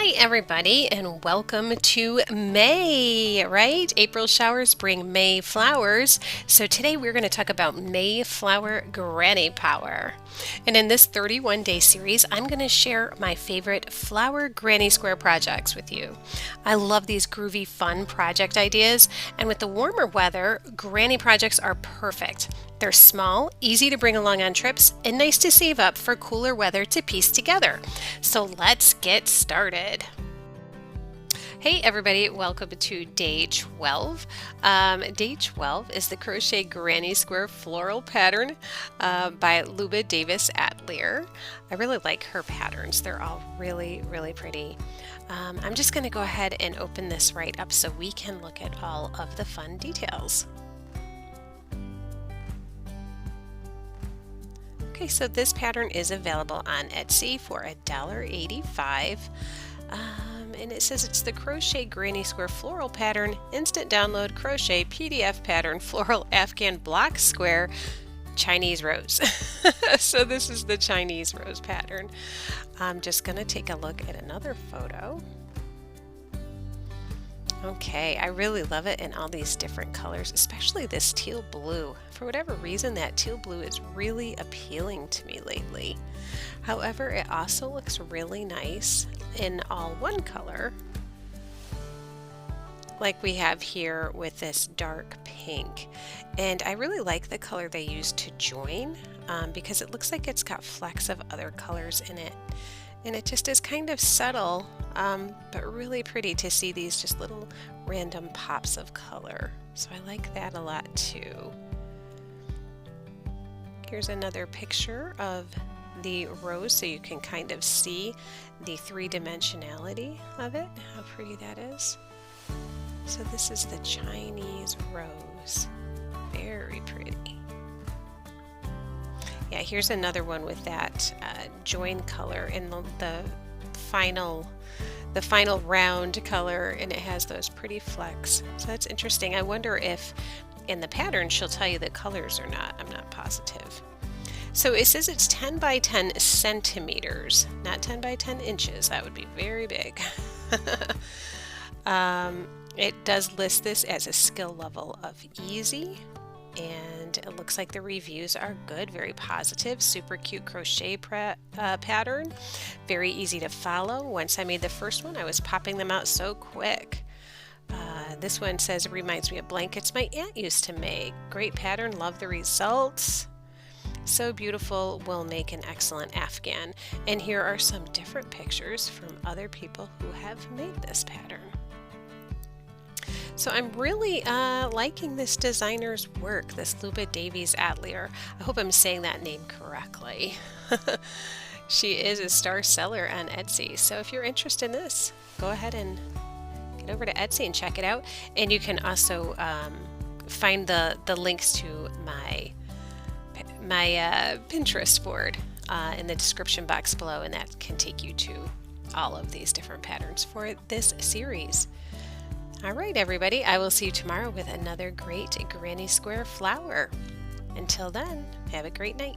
Hi everybody and welcome to May, right? April showers bring May flowers. So today we're going to talk about Mayflower Granny Power. And in this 31-day series, I'm going to share my favorite flower granny square projects with you. I love these groovy, fun project ideas, and with the warmer weather, granny projects are perfect. They're small, easy to bring along on trips, and nice to save up for cooler weather to piece together. So let's get started. Hey everybody, welcome to day 12. Day 12 is the Crochet Granny Square Floral Pattern by Luba Davis Atelier. I really like her patterns. They're all really pretty. I'm just going to go ahead and open this right up so we can look at all of the fun details. Okay, so this pattern is available on Etsy for $1.85. And it says it's the Crochet Granny Square Floral Pattern, Instant Download Crochet PDF Pattern, Floral Afghan Block Square, Chinese Rose. So this is the Chinese Rose pattern. I'm just going to take a look at another photo. Okay, I really love it in all these different colors, especially this teal blue. For whatever reason, that teal blue is really appealing to me lately. However, it also looks really nice in all one color, like we have here with this dark pink. And I really like the color they used to join because it looks like it's got flecks of other colors in it. And it just is kind of subtle, but really pretty to see these just little random pops of color. So I like that a lot too. Here's another picture of the rose so you can kind of see the three-dimensionality of it, how pretty that is. So this is the Chinese rose. Very pretty. Yeah, here's another one with that join color in the final round color, and it has those pretty flecks. So that's interesting. I wonder if in the pattern she'll tell you the colors or not. I'm not positive. So it says it's 10 by 10 centimeters, not 10 by 10 inches. That would be very big. It does list this as a skill level of easy. And it looks like the reviews are good, very positive, super cute crochet pattern, very easy to follow. Once I made the first one, I was popping them out so quick. This one says it reminds me of blankets my aunt used to make. Great pattern, love the results. So beautiful, will make an excellent Afghan. And here are some different pictures from other people who have made this pattern. So I'm really liking this designer's work, this Luba Davis Atelier. I hope I'm saying that name correctly. She is a star seller on Etsy. So if you're interested in this, go ahead and get over to Etsy and check it out. And you can also find the links to my Pinterest board in the description box below, and that can take you to all of these different patterns for this series. All right, everybody, I will see you tomorrow with another great Granny Square flower. Until then, have a great night.